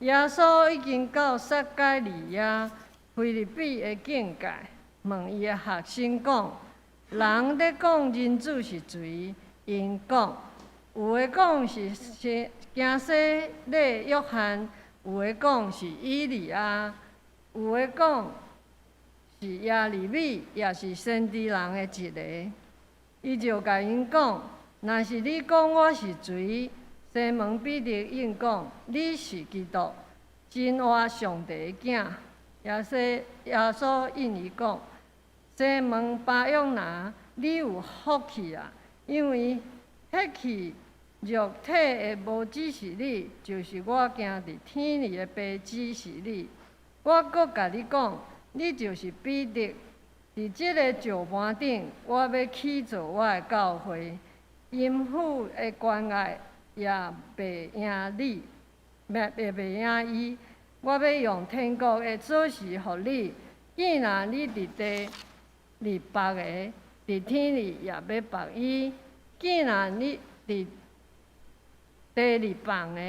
耶稣已经到撒该利亚腓立比的境界，问伊的学生讲：人咧讲人子是谁？因讲，有的讲是惊死咧约翰，有的讲是以利亚，有的讲是耶利米，也是先知人的一个。伊就甲因讲：若是你讲我是谁？西门彼得应讲：你是基督，真活上帝的囝。耶稣应伊讲：西门巴约拿，你有福气啊！因为迄气肉体的无指示你，就是我行伫天里的爸指示你。我阁甲你讲，你就是彼得。伫即个石盘顶，我要起造我的教会，阴府的关爱也袂赢你，袂赢伊。我要用天国的锁匙互你，既然你伫地里绑个，伫天里也要绑伊；既然你伫地里绑个，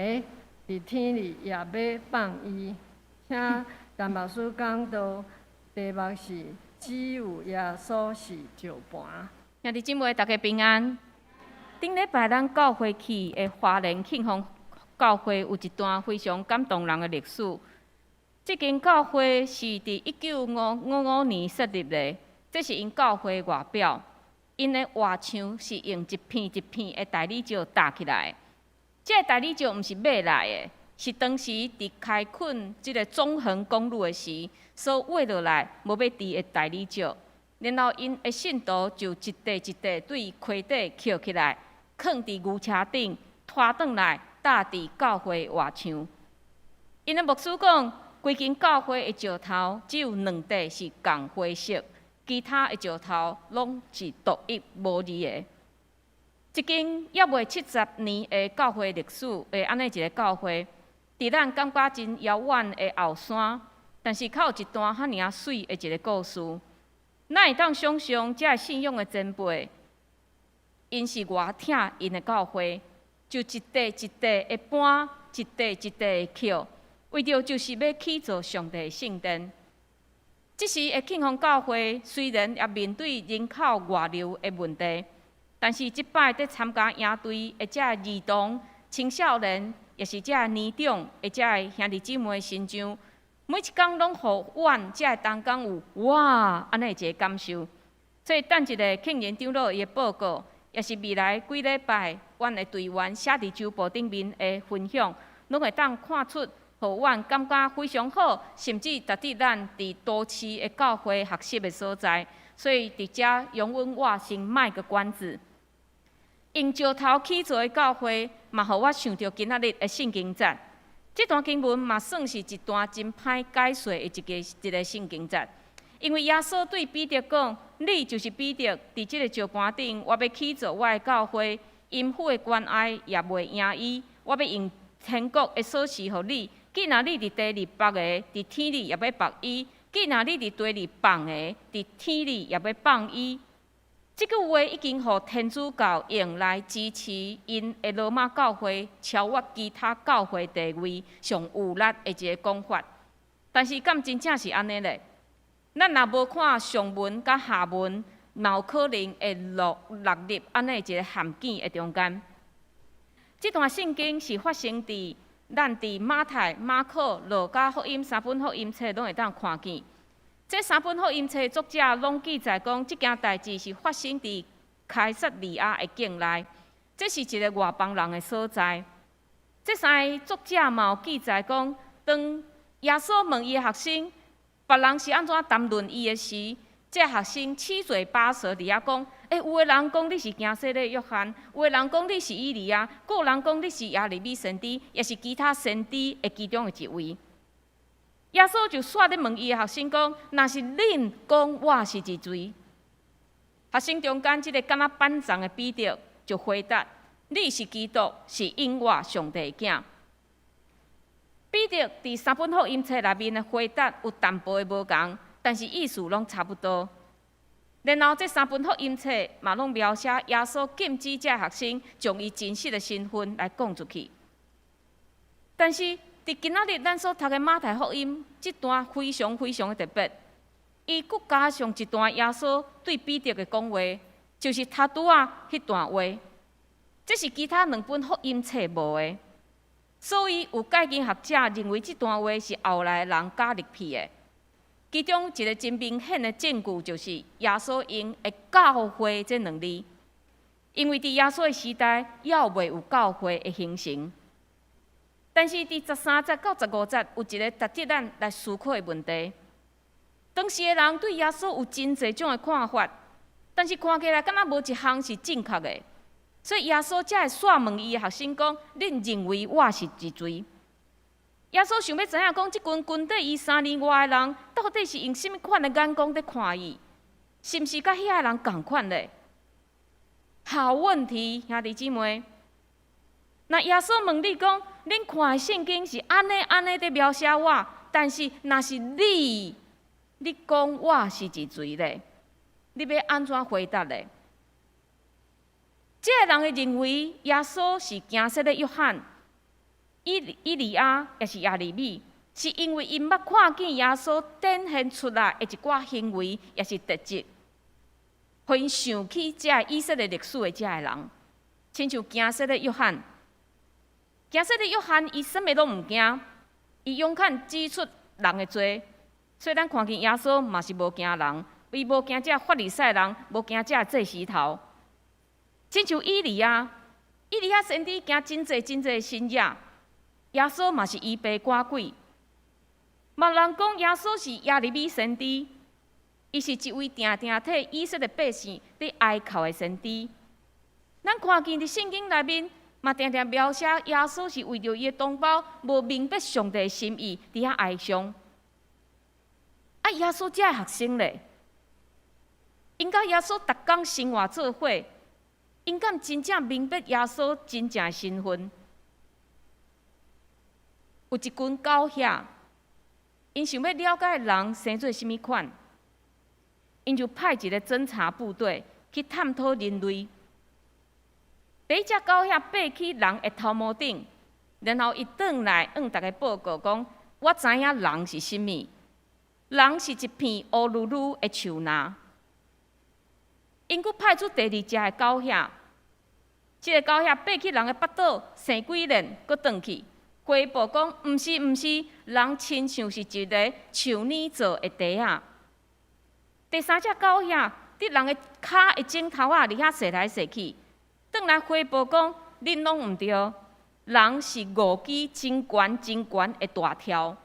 伫天里也要绑伊。请陈牧师讲道，题目是。只有耶稣是石盘。兄弟姊妹，大家平安。顶礼拜咱教会去的花莲庆丰教会有一段非常感动人的历史。这间教会是伫1955年设立的，这是因教会外表。因的外墙是用一片一片的大理石搭起来。这个大理石毋是买来的，是当时伫开垦这个纵横公路的时。所挖落来无要治的大理石，然后因的信徒就一块一块对溪底捡起来，放伫牛车顶，拖转来搭伫教会外墙。因的牧师讲，规间教会的石头只有2块是共灰色，其他的石头拢是独一无二的。一间约未70年的教会历史的安尼一个教会，伫咱感觉真遥远的后山。但是，较有一段遐尔水的一个故事，咱会当想象这信仰的前辈，因是偌疼因的教会，就一块一块的搬，一块一块的捡，为着就是要起造上帝的圣殿。这时的庆丰教会虽然也面对人口外流的问题，但是即摆在参加营队的这儿童、青少年，也是这年长的这兄弟姊妹心上。每一天拢互阮这当工有哇安尼一个感受，所以等一个庆元长老伊的报告，也是未来几礼拜阮的队员写伫周报顶面的分享，拢会当看出，互阮感觉非常好，甚至达至咱伫都市的教会学习的所在。所以伫遮容阮我先卖个关子，用石头起造的教会，嘛互我想到今仔日的圣经节。这段经文嘛算是一段真歹解说的一个圣经节，因为耶稣对彼得讲：“你就是彼得，伫这个石盘顶，我要起造我的教会，阴府的关爱也袂赢伊。我要用天国的锁匙互你。既然你伫地里绑个，伫天里也要绑伊；既然你伫地里绑个，伫天里也要绑伊。”这句话已经互天主教用来支持因的罗马教会超越其他教会地位上有力的一个讲法。但是，敢真正是安尼咧？咱若无看上文甲下文，嘛有可能会落入安尼一个陷阱的中间。这段圣经是发生伫咱伫马太、马可、路加福音3本福音册拢会当看见。这3本福音册作者拢记载讲，这件代志是发生伫凯撒利亚的境内，这是一个外邦人的所在。这3个作者嘛有记载讲，当耶稣问伊的学生，别人是安怎谈论伊的时，这学生七嘴八舌伫遐讲：有的人讲你是行洗的约翰，有的人讲你是以利亚，还有人讲你是耶利米先知，也是其他先知的其中的一位。耶稣就煞咧问伊的学生讲：若是恁讲我是一谁？学生中间即个敢若班长的彼得就回答：你是基督，是永活上帝的囝。彼得伫3本福音册内面的回答有淡薄的无共，但是意思拢差不多。然后这3本福音册嘛拢描写耶稣禁止这学生将伊真实的身份来讲出去。但是伫今仔日咱所读的马太福音，这段非常非常的特别。伊佫加上一段耶稣对彼得的讲话，就是他拄啊迄段话，这是其他2本福音册无的。所以有解经学者认为这段话是后来人加入去的。其中一个真明显的证据就是耶稣用的教会这2字，因为伫耶稣的时代，还未有教会的形成。但是伫13节到15节有一个值得咱来思考的问题。当时的人对耶稣有真侪种的看法，但是看起来敢若无一项是正确的。所以耶稣才会煞问伊的学生讲：“恁认为我是一谁？”耶稣想要知影讲，即群军队伊3年外的人，到底是用什么款的眼光在看伊？是毋是甲遐个人共款咧？好问题，兄弟姊妹。那耶稣问你讲，恁看的圣经是安尼在描写我，但是若是你讲我是一谁咧？你要安怎回答咧？这个人会认为耶稣是行色的约翰、以利亚，也是耶利米，是因为因捌看见耶稣展现出来的一寡行为，也是特质，互因想起这以色列历史的这个人，亲像行色的约翰。行色的约翰，伊什么拢毋惊，伊勇敢指出人的罪，所以咱看见耶稣嘛是无惊人，伊无惊这法利赛人，无惊这祭司头。亲像以利亚先知行真侪的神迹，耶稣嘛是医病赶鬼。嘛人讲耶稣是耶利米先知，伊是一位定替以色列百姓伫哀哭的先知。咱看见伫圣经内面，嘛常常描写耶稣是为着伊的同胞无明白上帝的心意，伫遐哀伤。啊，耶稣这个学生咧，因甲耶稣逐工生活做伙。因敢真正明白耶稣真正的身份？有一群狗遐，因想要了解人生做甚物款，因就派一个侦查部队去探讨人类。第一只狗遐爬去人的头毛顶，然后伊转来向大家报告讲：我知影人是甚物，人是一片乌噜噜的树林。因佫派出第二只的狗遐，这个狗遐爬去人的腹肚，生几年，佫转去，回报讲：毋是，人亲像是一个树泥做的地啊。第三只狗遐伫人的骹的指头仔，伫遐踅来踅去，转来回报讲：恁拢毋对，人是5支真悬的大条。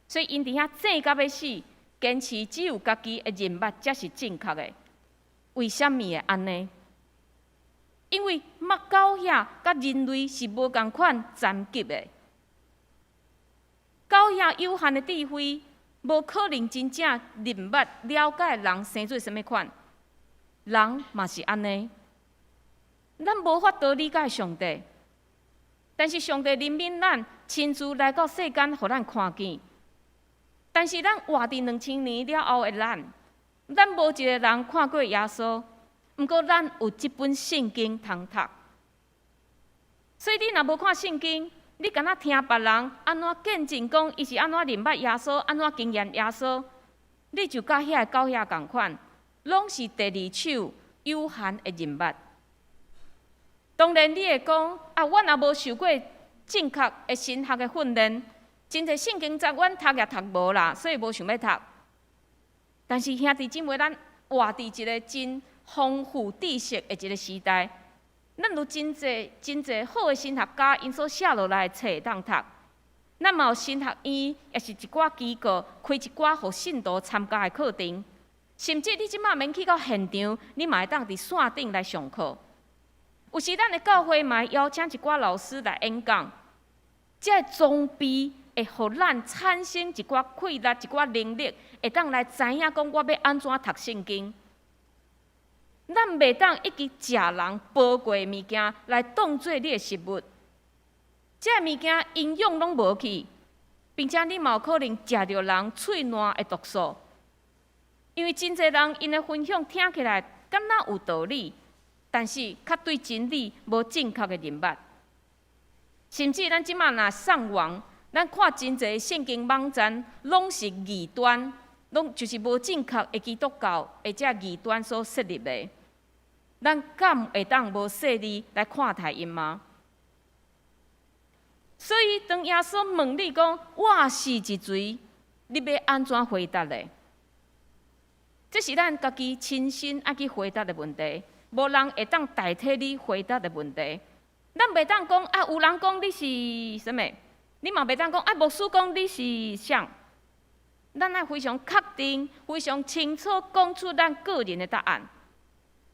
所以因伫遐争到要死，坚持只有家己的认捌才是正确的。为什么会安尼？因为狗遐甲人类是无共款残疾的。狗遐有限的智慧，无可能真正认捌了解人生做甚物款。人嘛是安尼，咱无法度理解上帝，但是上帝怜悯咱，亲自来到世间，互咱看见。但是咱活伫2000年了后的咱无一个人看过耶稣，毋过咱有即本圣经通读。所以你若无看圣经，你敢若听别人安怎见证讲伊是安怎认捌耶稣，安怎经验耶稣，你就甲遐狗遐共款，拢是第二手有限的认捌。当然，你会讲啊，阮也无受过正确的神学的训练，真侪圣经节阮读也读无啦，所以无想要读。但是兄弟姊妹，咱活伫一个真丰富知识的一个时代，咱有真侪好的神学家因所写落来的册当读。咱嘛有神学院，也是一寡机构开一寡互信徒参加的课程，甚至你即马免去到现场，你嘛会当伫线顶来上课。有时咱的教会嘛邀请一寡老师来演讲，这装备会互咱产生一寡气力、一寡能力，会当来知影讲我要安怎读圣经。咱袂当一直食人宝贵的物件来当做你的食物，这物件营养拢无去，并且你嘛有可能食着人喙烂的毒素。因为真侪人因的分享听起来敢若有道理，但是较对真理无正确的认捌。甚至咱即马若上网，咱看真侪圣经网站，拢是异端，拢就是无正确的基督教或者异端所设立的。咱敢会当无细腻来看待因吗？所以，当耶稣问你讲我是一罪，你要安怎回答呢？这是咱家己亲身爱去回答的问题，无人会当代替你回答的问题。咱袂当讲啊，有人讲你是啥物？你嘛袂当讲啊，牧师讲你是啥？咱爱非常确定、非常清楚讲出咱个人的答案。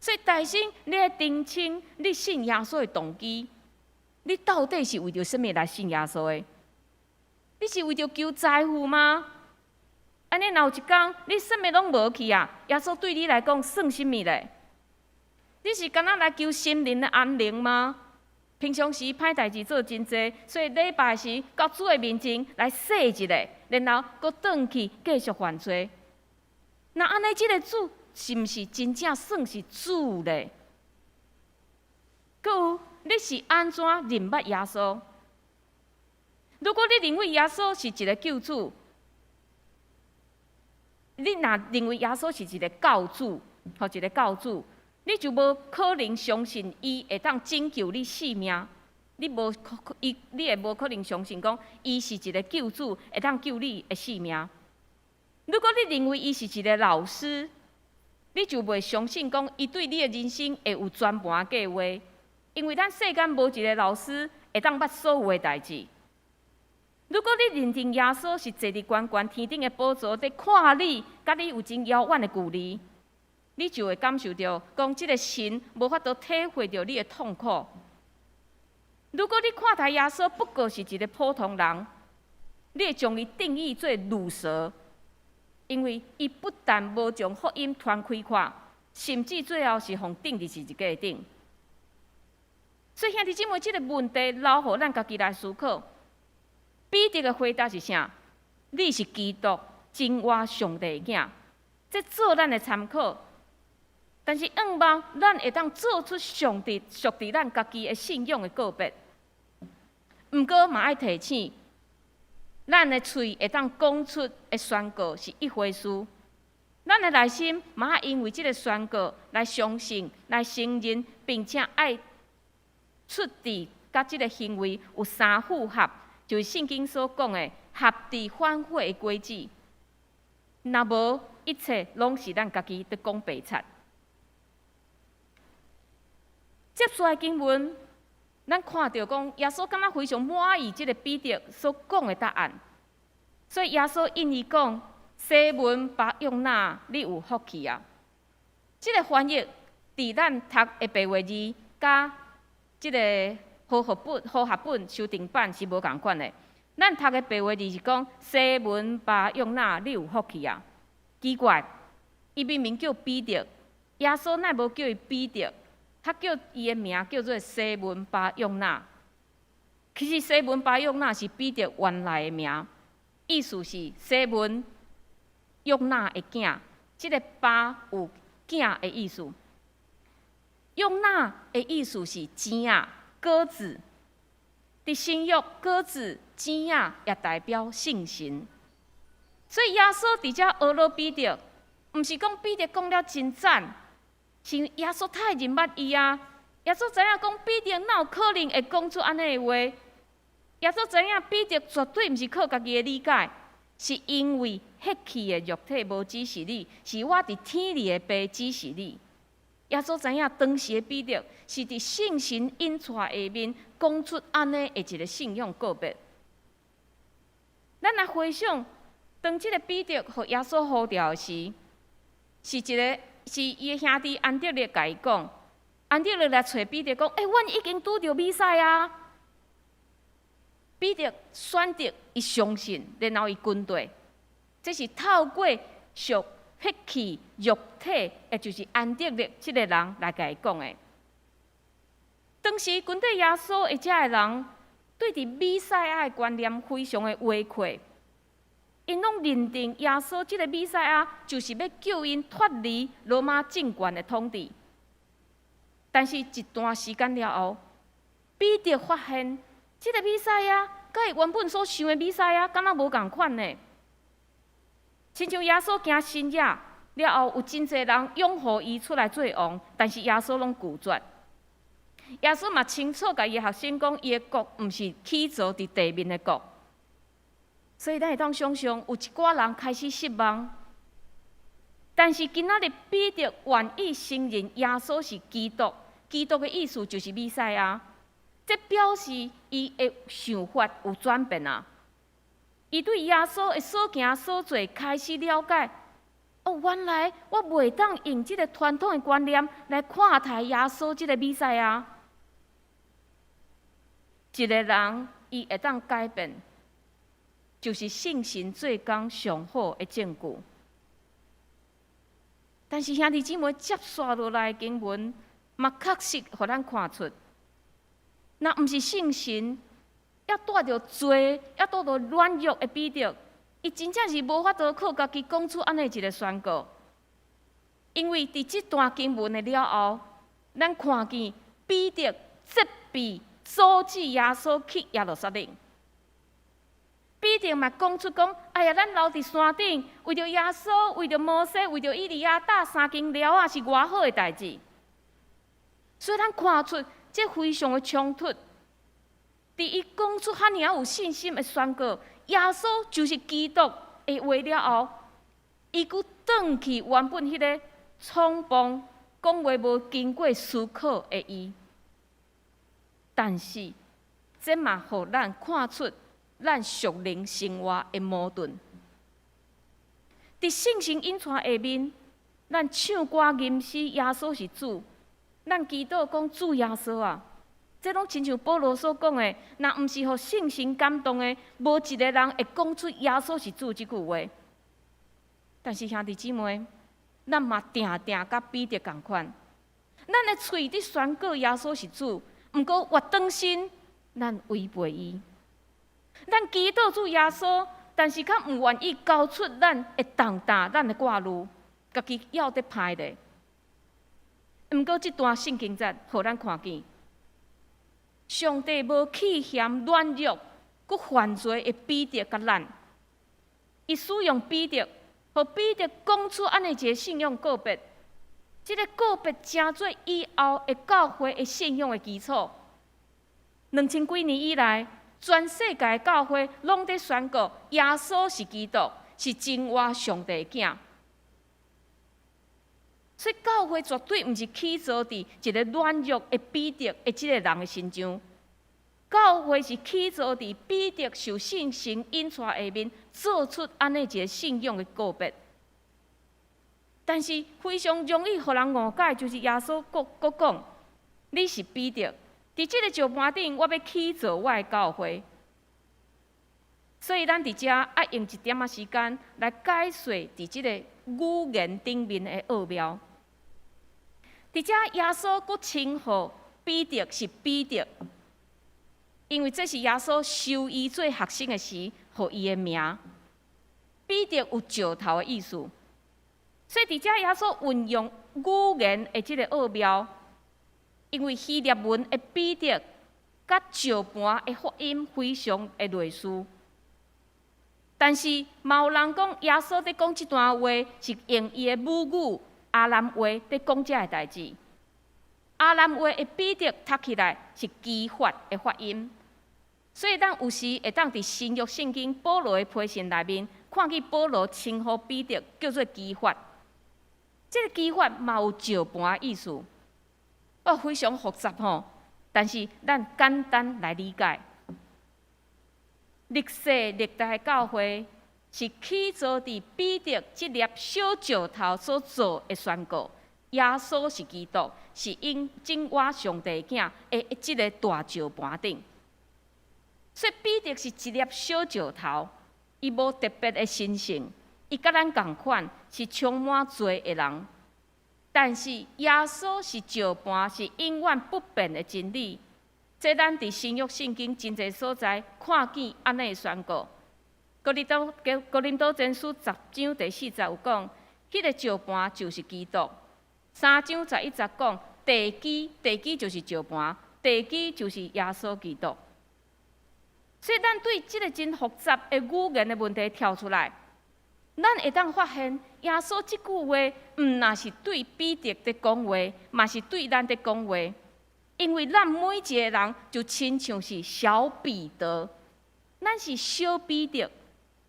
所以，大先你要澄清你信耶稣的动机，你到底是为着什么来信耶稣的？你是为着求财富吗？安尼，若有一天你什么拢无去啊，耶稣对你来讲算什么咧？你是敢若来求心灵的安宁吗？平常时歹代志做真济，所以礼拜时到主的面前来洗一下，然后搁转去继续犯罪。那安尼，这个主是毋是真正算是主咧？搁有，你是安怎认捌耶稣？如果你认为耶稣是一个救主，你若认为耶稣是一个教主，或一个教主，你就无可能相信伊会当拯救你性命。你会无可能相信讲伊是一个救主，会当救你的性命。如果你认为伊是一个老师，你就袂相信讲伊对你的人生会有全盘计划。因为咱世间无一个老师会当捌所有的代志。如果你认定耶稣是坐伫悬悬天顶的宝座，在看你，甲你有真遥远的距离，你就会感受到讲，这个神无法度体会到你的痛苦。如果你看待耶稣不过是一个普通人，你会将伊定义做愚蛇，因为伊不但无将福音传开看，甚至最后是互钉伫十字架顶。所以兄弟姊妹，这个问题留互咱家己来思考。彼得的回答是啥？你是基督，真活上帝的囝，这做咱的参考。但是，盼望咱会当做出上帝属于咱家己的信仰的告别。毋过，嘛爱提醒，咱的喙会当讲出的宣告是一回事，咱的内心嘛爱因为这个宣告来相信、来承认，并且爱出伫甲这个行为有相符合。就是圣经所讲的合伫反悔的规矩，若无一切拢是咱家己在讲白贼。接下来经文，咱看到讲耶稣敢若非常满意这个彼得所讲的答案，所以耶稣因伊讲：西门巴约纳，你有福气啊！这个翻译伫咱读的白话字加这个。和合本修订版是无共款的。咱读的白话字是讲：西门巴约纳，你有福气啊！奇怪，伊明明叫彼得，耶稣乃无叫伊彼得，他叫伊的名叫做西门巴约纳。其实西门巴约纳是彼得原来的名，意思是西门约纳的囝。这个巴有囝的意思，约纳的意思是钱啊。鸽子，伫新约鸽子、钱仔也代表信心。所以耶稣伫遮学了彼得，毋是讲彼得讲了真赞，是耶稣太认捌伊啊。耶稣知影讲彼得哪有可能会讲出安尼的话？耶稣知影彼得绝对毋是靠家己的理解，是因为迄气的肉体无指示你，是我伫天里的爸指示你。耶稣知影当时的彼得是伫圣神引带下面讲出安尼的一个信仰告别。咱来回想，当即个彼得互耶稣呼召时，是伊的兄弟安德烈甲伊讲，安德烈来找彼得讲：阮已经拄着弥赛啊！彼得选择伊相信，然后伊军队，这是透过属血气肉体，也就是安德烈这个人来甲伊讲的。当时军队耶稣或者的人对伫弥赛亚的观念非常的歪曲，因拢认定耶稣这个弥赛亚就是要救因脱离罗马政权的统治。但是一段时间了后，彼得发现这个弥赛亚甲伊原本所想的弥赛亚敢若无共款呢？亲像耶稣行新约了后，有真侪人拥护伊出来做王，但是耶稣拢拒绝。耶稣嘛清楚甲伊的学生讲，伊的国毋是起造伫地面的国。所以咱会当想象，有一寡人开始失望。但是今仔日彼得愿意承认耶稣是基督，基督的意思就是弥赛亚，这表示伊的想法有转变啊。伊对耶稣的所行所做开始了解，哦，原来我袂当用这个传统的观念来看待耶稣这个弥赛亚。一个人伊会当改变，就是信心做工上好的证据。但是兄弟姊妹接续落来的经文，嘛确实互咱看出，若毋是信心，要带着罪，要带着软弱的彼得，伊真正是无法度靠家己讲出安尼一个宣告。因为伫即段经文的了后，咱看见彼得责备阻止耶稣去耶路撒冷。彼得嘛讲出讲，哎呀，咱留伫山顶，为着耶稣，为着摩西，为着以利亚，搭3间寮啊，是偌好的代志。所以咱看出这非常的冲突。伫伊讲出遐尔有信心的宣告，耶稣就是基督的话了后，伊佫转去原本迄个匆忙讲话无经过思考的伊。但是，这嘛互咱看出咱属灵生活的矛盾。伫圣经引传下面，咱唱歌吟诗，耶稣是主；咱祈祷讲主耶稣啊，这拢亲像保罗所讲的，若毋是互圣神感动的，无一个人会讲出耶稣是主这句话。但是兄弟姊妹，咱嘛定定甲彼得同款，咱的喙伫宣告耶稣是主，毋过活当心，咱违背伊。咱祈祷主耶稣，但是较毋愿意交出咱会重担咱的挂虑，家己要得歹咧。毋过这段圣经节，互咱看见，上帝无弃嫌软弱、佮犯罪的彼得甲咱，伊使用彼得，互彼得讲出安尼一个信仰告别。这个告别成做以后的教会的信仰的基础。2000几年以来，全世界的教会拢在宣告耶稣是基督，是真活上帝的囝。所以教会绝对毋是起造伫一个软弱的彼得的这个人的身上，教会是起造伫彼得受信心引出下面，做出安尼一个信仰的告别。但是非常容易互人误解，就是耶稣国讲，你是彼得。伫即个石盘顶，我要起造我的教会。所以咱伫遮爱用一点仔时间来解说伫即个语言顶面的奥妙。伫遮耶稣佫称呼彼得是彼得，因为这是耶稣收伊做学生的时，互伊的名。彼得有石头的意思，所以伫遮耶稣运用语言的即个奥妙。因为希腊文的彼得甲石盘的发音非常的类似，但是嘛有人讲耶稣在讲这段话是用伊的母语阿兰话在讲这个代志。阿兰话的彼得读起来是基法的发音，所以咱有时会当伫新约圣经保罗的批信内面看见保罗称呼彼得叫做基法。这个基法嘛有石盘的意思。非常复杂吼，但是咱简单来理解。历世历代的教会是起造伫彼得这粒小石头所做的宣告，耶稣是基督，是因真活上帝囝的这个大石盘顶。所以彼得是一粒小石头，伊无特别的神性，伊甲咱同款，是充满罪的人。但是耶稣是石盘，是永远不变的真理。这咱伫新约圣经真侪所在看见安尼宣告。哥林多前书10章第40有讲，迄个石盘就是基督。3章11节讲，地基就是石盘，地基就是耶稣基督。所以，咱对即个真复杂的语言的问题跳出来，咱会当发现，耶稣即句话，毋那是对彼得在讲话，嘛是对咱在讲话。因为咱每一个人就亲像是小彼得，咱是小彼得，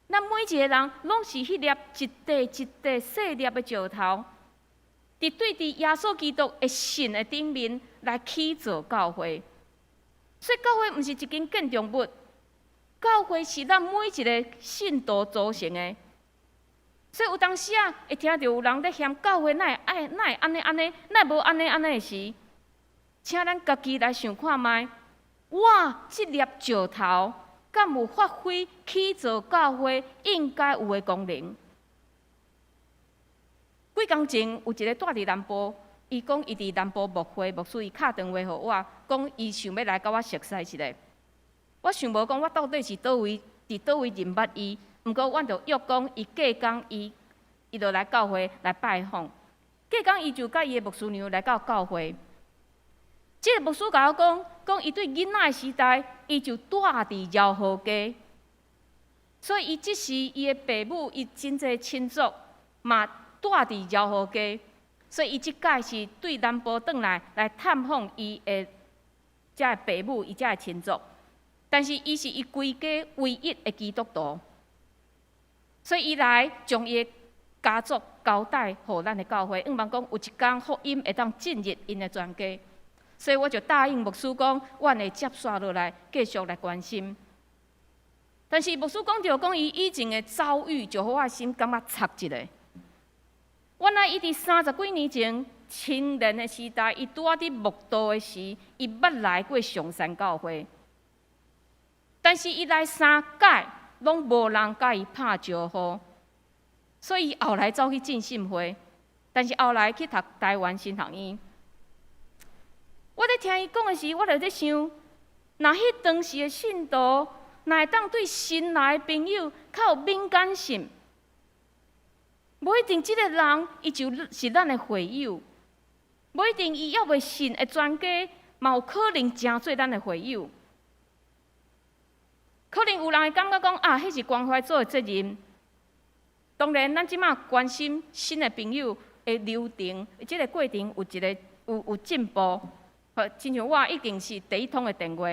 咱每一个人拢是迄粒一块一块细粒的石头，伫对伫耶稣基督的信的顶面来起造教会。所以教会毋是一间建筑物，教会是咱每一个信徒组成的。所以有当时啊，会听到有人咧嫌教会哪会安尼，哪无安尼的时，请咱家己来想看卖，我即粒石头，敢有发挥起造教会应该有的功能？几工前有一个住伫南部，伊讲伊伫南部牧会，牧师伊敲电话给我，讲伊想要来甲我熟悉一下。我想无讲我到底是倒位认捌伊，毋过阮就约讲伊隔工伊就来教会来拜访。隔工伊就甲伊的牧师娘来到教会。即个牧师甲我讲伊对囡仔的时代，伊就住伫饶河街，所以伊即时伊的爸母伊真侪亲族嘛住伫饶河街，所以伊即届是对南部转来探访伊的遮的爸母伊遮的亲族。但是伊是伊规家唯一的基督徒，所以伊来将伊的家族交代互咱的教会，毋茫讲有一天福音会当进入因的全家，所以我就答应牧师讲，阮会接续落来继续来关心。但是牧师讲伊以前的遭遇，就互我心感觉插一个。原来伊伫30几年前青年的时代，伊拄仔伫牧道的时，伊捌来过上山教会。但是伊来3届，拢无人甲伊拍招呼，所以伊后来走去浸信会，但是后来去读台湾新学院。我咧听伊讲的时，我就咧想，若迄当时的信徒，若会当对新来的朋友较有敏感性，无一定即个人伊就是咱的会友，无一定伊要袂信的全家，嘛有可能真做咱的会友。可能有人会感觉讲啊，迄是关怀组的责任。当然，咱即马关心新的朋友的流程，即个过程有进步。亲像我已经是第一通的电话，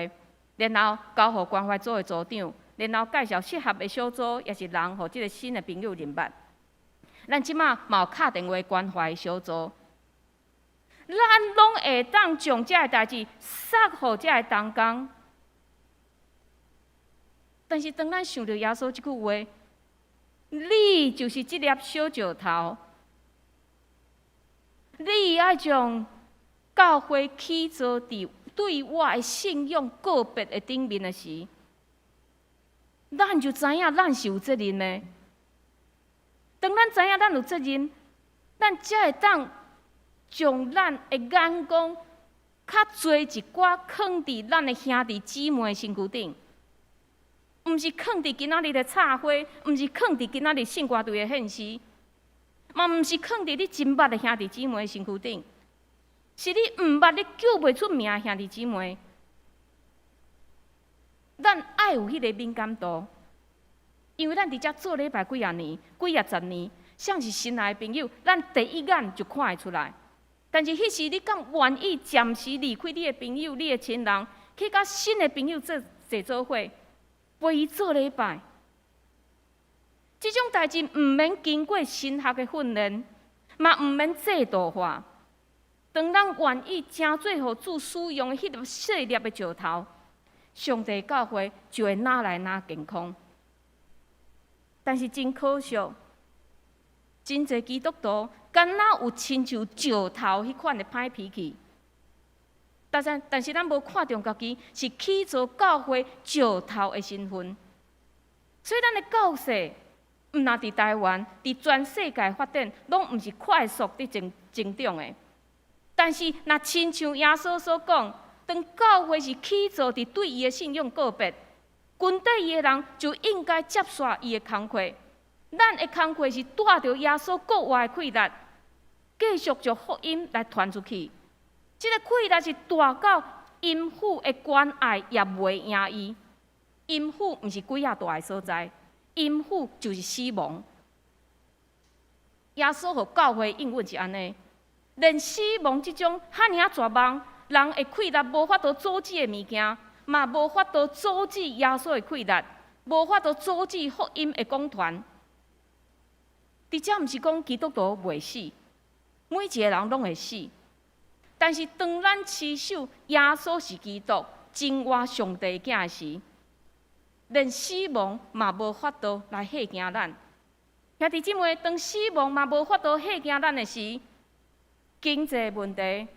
然后交互关怀组的组长，然后介绍适合的小组，也是人互即个新的朋友认捌。咱即马嘛有敲电话关怀小组，咱拢会当将遮个代志撒互遮个同工。但是当咱想到耶稣即句话，你就是即粒小石头，你爱将教会起造伫对我的信仰个别的顶面的时，咱就知影咱是有责任的。当咱知影咱有责任，咱才会当将咱的眼光较侪一寡放伫咱的兄弟姊妹的身躯顶。毋是放伫今仔日的插花，毋是放伫今仔日圣歌队的献诗，嘛毋是放伫你真捌的兄弟姊妹的身躯顶，是你毋捌、你叫袂出名的兄弟姊妹。咱爱有迄个敏感度，因为咱伫遮做礼拜几啊年、几啊十年，像是新来的朋友，咱第一眼就看会出来。但是迄时你敢愿意暂时离开你的朋友、你的亲人，去甲新的朋友坐做伙？为伊做礼拜，即种代志毋免经过神学的训练，嘛毋免制度化。当咱愿意真做互主使用的迄粒细粒的石头，上帝教会就会哪来哪健康。但是真可惜，真侪基督徒敢若有亲像石头迄款的歹脾气。但是咱无看重家己是起造教会石头的身份，所以咱的教势，毋那伫台湾，伫全世界发展，拢毋是快速伫增长的。但是，若亲像耶稣所讲，当教会是起造伫对伊的信仰个别，群体伊的人就应该接续伊的工课。咱的工课是带着耶稣国外的气力，继续将福音来传出去。这个气力是大到阴府的关爱也袂赢伊。阴府毋是鬼仔大诶所在，阴府就是死亡。耶稣互教会应允是安尼，连死亡即种遐尔绝望，人会溃力无法度阻止诶物件，嘛无法度阻止耶稣诶溃力，无法度阻止福音诶讲传。伫遮毋是讲基督徒袂死，每一个人拢会死。但是当咱持守耶稣是基督，真活上帝囝诶时，连死亡嘛无法度来吓惊咱。兄弟姊妹，当死亡嘛无法度吓惊咱诶时，经济问题、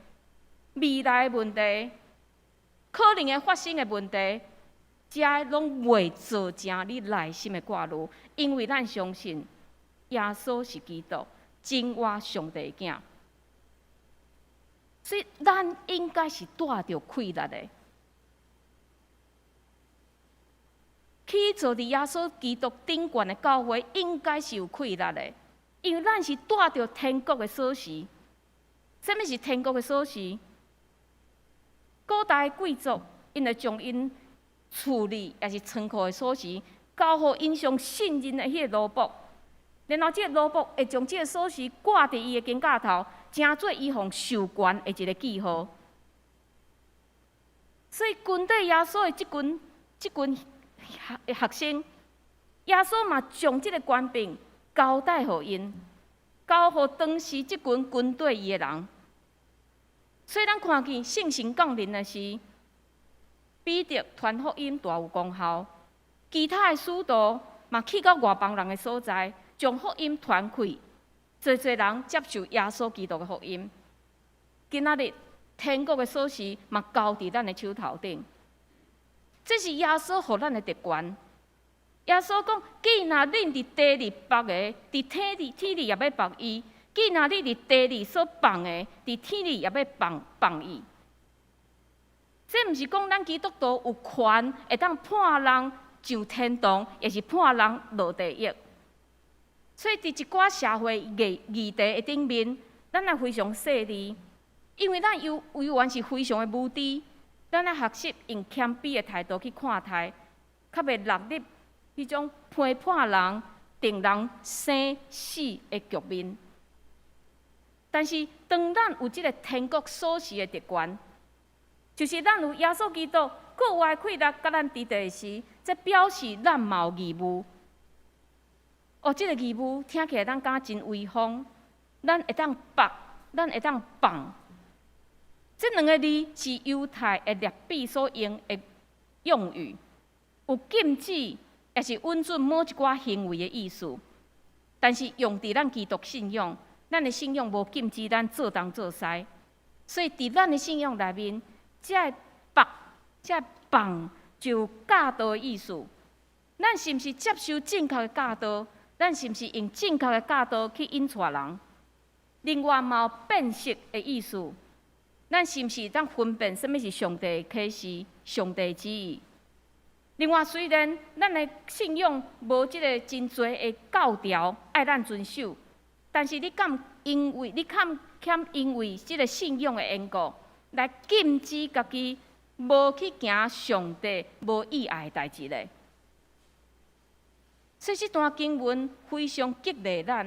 未来诶问题、可能会发生诶问题，这拢袂造成你内心诶挂虑，因为咱相信耶稣是基督，真活上帝囝。所以，咱应该是带着快乐的，去做伫耶稣基督顶悬的教会，应该是有快乐的，因为咱是带着天国的锁匙。什么是天国的锁匙？古代贵族因会将因厝里也是仓库的锁匙交互因上信任的迄个奴仆，然后这个奴仆会将这个锁匙挂伫伊的肩胛头。成做伊互授权的一个记号，所以军队耶稣的即群学生，耶稣嘛将即个权柄交代互因，交互当时即群军队伊的人。所以咱看见圣神降临的是，彼得传福音大有功效，其他的使徒嘛去到外邦人的所在，将福音传开。侪人接受耶稣基督的福音，今仔日天国的锁匙嘛交伫咱的手头顶，这是耶稣互咱的特权。耶稣讲：既然恁伫地里放个，伫天里也要放伊；既然你伫地里所放的，伫天里也要放伊。这毋是讲咱基督徒有权会当判人上天堂，也是判人落地狱。所以，伫一寡社会议题的顶面，咱也非常细腻，因为咱委员是非常的无知，咱也学习用谦卑的态度去看待，较袂落入迄种批判人、定人生死的局面。但是，当咱有即个天国锁匙的特权，就是咱有耶稣基督国外快乐甲咱伫地时，这表示咱嘛有义务。这个义务听起来咱感觉真威风，咱会当咱会当放。这两个字是犹太的列比所用的用语，有禁止也是允准某一寡行为的意思。但是用伫咱基督信仰，咱的信仰无禁止咱做东做西，所以伫咱的信仰内面，这放就有教导的意思。咱是毋是接受正确的教导？咱是毋是用正确的教导去引带人？另外嘛有辨识的意思，咱是毋是当分辨什么是上帝的启示、上帝的旨意？另外，虽然咱的信仰无即个真侪的教条爱咱遵守，但是你敢因为即个信仰的缘故，来禁止家己无去行上帝无意爱的代志咧？所以这段经文非常激励咱，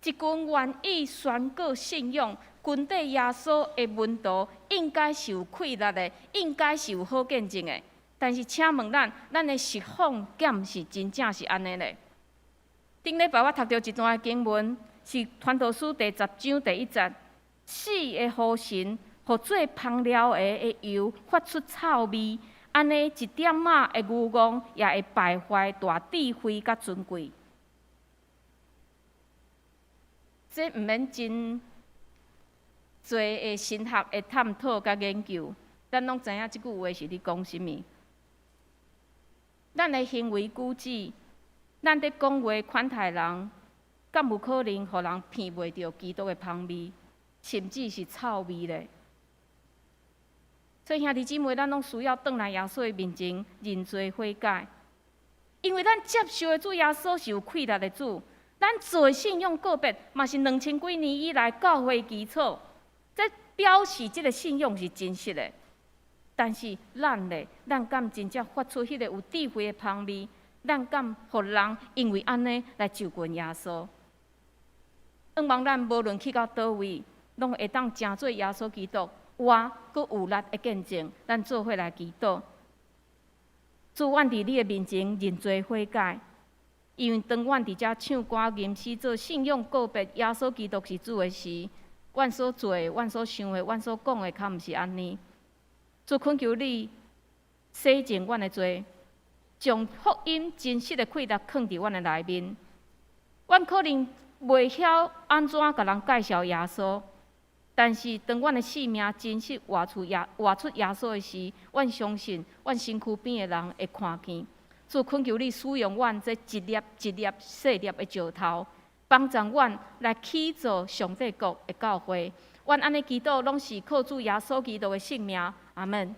一群愿意宣告信仰、跟对耶稣的门徒，应该是有快乐的，应该是有好见证的。但是，请问咱的实况检是真正是安尼咧？顶礼拜我读到一段经文，是《传道书》第10章第1节：死的呼神，互做芳疗的油发出臭味。安尼一点仔的愚妄，也会败坏大智慧甲尊贵。这毋免真侪的神学的探讨甲研究，咱拢知影即句话是咧讲啥物。咱的行为举止，咱伫讲话款待人，敢有可能互人闻袂到基督的香味，甚至是臭味咧？所以兄弟姊妹，咱拢需要转来耶稣的面前认罪悔改，因为咱接受的主耶稣是有快乐的主，咱做信仰告别嘛是2000几年以来教会基础，这表示这个信仰是真实的。但是咱咧，咱敢真正发出迄个有智慧的香味？咱敢互人因为安尼来就近耶稣？盼望咱无论去到倒位，拢会当成做耶稣基督活佮有力的见证。咱做伙来祈祷，主，阮伫你的面前认罪悔改，因为当阮伫遮唱歌、吟诗、做信仰告别耶稣基督是主的时，阮所做的、阮所想的、阮所讲的，较毋是安尼。主，恳求你洗净阮的罪，将福音真实的气力放伫阮的内面。阮可能袂晓安怎甲人介绍耶稣，但是当阮的性命真实活出耶稣的时，阮相信阮身躯边的人会看见。主，恳求你使用阮这一粒一粒细粒的石头，帮助阮来起造上帝国的教会。阮安尼祈祷，拢是靠主耶稣基督的性命。阿门。